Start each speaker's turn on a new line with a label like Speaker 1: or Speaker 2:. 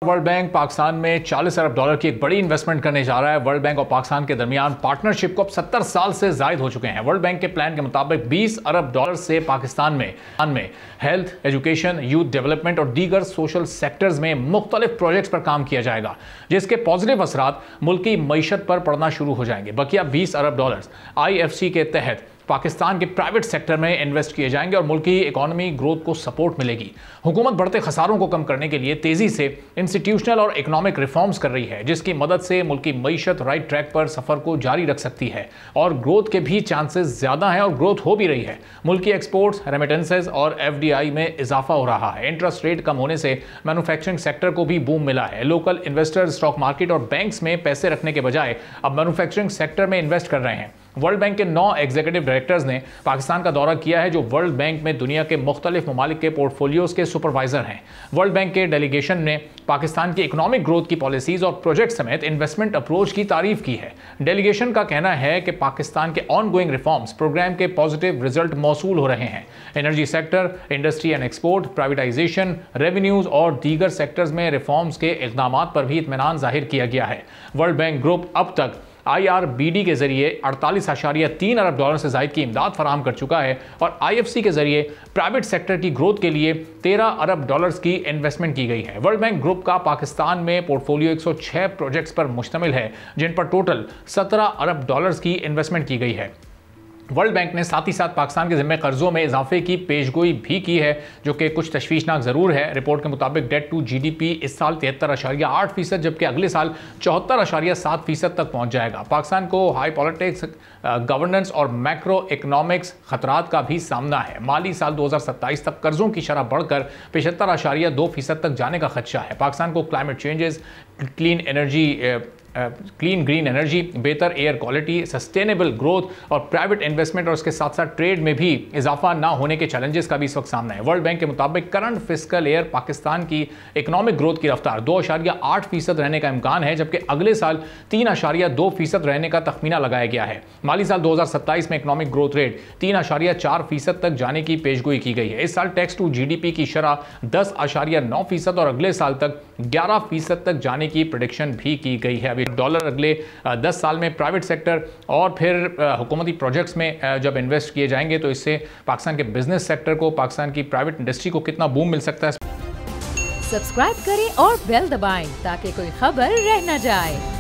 Speaker 1: World bank Pakistan में 40 अरब dollar की एक बड़ी इन्वेस्टमेंट करने जा रहा है। वर्ल्ड बैंक और पाकिस्तान के दरमियान पार्टनरशिप को अब 70 साल से जायद हो चुके हैं। वर्ल्ड बैंक के प्लान के मुताबिक 20 अरब डॉलर से पाकिस्तान में हेल्थ, एजुकेशन, यूथ डेवलपमेंट और दीगर सोशल सेक्टर्स में मुख्तलिफ प्रोजेक्ट्स पर काम किया जाएगा, जिसके पॉजिटिव असरात मुल्क की मईशत पर पड़ना शुरू हो जाएंगे। बकिया 20 अरब डॉलर IFC के तहत पाकिस्तान के प्राइवेट सेक्टर में इन्वेस्ट किए जाएंगे और मुल्क की इकोनॉमी ग्रोथ को सपोर्ट मिलेगी। हुकूमत बढ़ते खसारों को कम करने के लिए तेजी से इंस्टीट्यूशनल और इकोनॉमिक रिफॉर्म्स कर रही है, जिसकी मदद से मुल्क की मईशत राइट ट्रैक पर सफर को जारी रख सकती है और ग्रोथ के भी चांसेस ज्यादा हैं और ग्रोथ हो भी रही है। मुल्क की एक्सपोर्ट्स, रेमिटेंसेज और FDI में इजाफा हो रहा है। इंटरेस्ट रेट कम होने से मैन्युफैक्चरिंग सेक्टर को भी बूम मिला है। लोकल इन्वेस्टर्स स्टॉक मार्केट और बैंक्स में पैसे रखने के बजाय अब मैन्युफैक्चरिंग सेक्टर में इन्वेस्ट कर रहे हैं। वर्ल्ड बैंक के 9 एग्जीक्यूटिव डायरेक्टर्स ने पाकिस्तान का दौरा किया है, जो वर्ल्ड बैंक में दुनिया के मुख्तलिफ ममालिक के पोर्टफोलियोज के सुपरवाइजर हैं। वर्ल्ड बैंक के डेलीगेशन ने पाकिस्तान की इकोनॉमिक ग्रोथ की पॉलिसीज और प्रोजेक्ट समेत इन्वेस्टमेंट अप्रोच की तारीफ की है। डेलीगेशन का कहना है कि पाकिस्तान के ऑनगोइंग रिफॉर्म्स प्रोग्राम के पॉजिटिव रिजल्ट मौसूल हो रहे हैं। Energy sector, industry and export, privatisation, revenues और दीगर सेक्टर्स में रिफॉर्म्स के इक़दाम पर भी इत्मीनान जाहिर किया गया है। वर्ल्ड बैंक ग्रुप अब तक IRBD के जरिए 48.3 अरब डॉलर से ज़ायद की इमदाद फराहम कर चुका है और IFC के जरिए प्राइवेट सेक्टर की ग्रोथ के लिए 13 अरब डॉलर्स की इन्वेस्टमेंट की गई है। वर्ल्ड बैंक ग्रुप का पाकिस्तान में पोर्टफोलियो 106 प्रोजेक्ट्स पर मुश्तमिल है, जिन पर टोटल 17 अरब डॉलर्स की इन्वेस्टमेंट की गई है। वर्ल्ड बैंक ने साथ ही साथ पाकिस्तान के जिम्मे कर्जों में इजाफे की पेशगोई भी की है, जो कि कुछ तशवीशनाक ज़रूर है। रिपोर्ट के मुताबिक डेट टू GDP इस साल 73.8%, जबकि अगले साल 74.7% तक पहुंच जाएगा। पाकिस्तान को हाई पॉलिटिक्स, गवर्नेंस और मैक्रो इकोनॉमिक्स खतरात का भी सामना है। माली साल 2027 तक कर्जों की शरह बढ़कर 75.2% तक जाने का खदशा है। पाकिस्तान को climate changes, clean green energy, बेहतर एयर क्वालिटी, सस्टेनेबल ग्रोथ और प्राइवेट इन्वेस्टमेंट और उसके साथ साथ ट्रेड में भी इजाफा ना होने के चैलेंजेस का भी इस वक्त सामना है। वर्ल्ड बैंक के मुताबिक करंट फिस्कल ईयर पाकिस्तान की इकोनॉमिक ग्रोथ की रफ्तार 2.8% रहने का इम्कान है, जबकि अगले साल 3.2% रहने का तखमीना लगाया गया है। माली साल 2027 में इकोनॉमिक ग्रोथ रेट 3.4% तक जाने की पेशगोई की गई है। इस साल टैक्स टू GDP की शरह 10.9% और अगले साल तक 11% तक जाने की प्रेडिक्शन भी की गई है। डॉलर अगले 10 साल में प्राइवेट सेक्टर और फिर हुकूमती प्रोजेक्ट्स में जब इन्वेस्ट किए जाएंगे तो इससे पाकिस्तान के बिजनेस सेक्टर को, पाकिस्तान की प्राइवेट इंडस्ट्री को कितना बूम मिल सकता है।
Speaker 2: सब्सक्राइब करें और बेल दबाएं ताकि कोई खबर रह न जाए।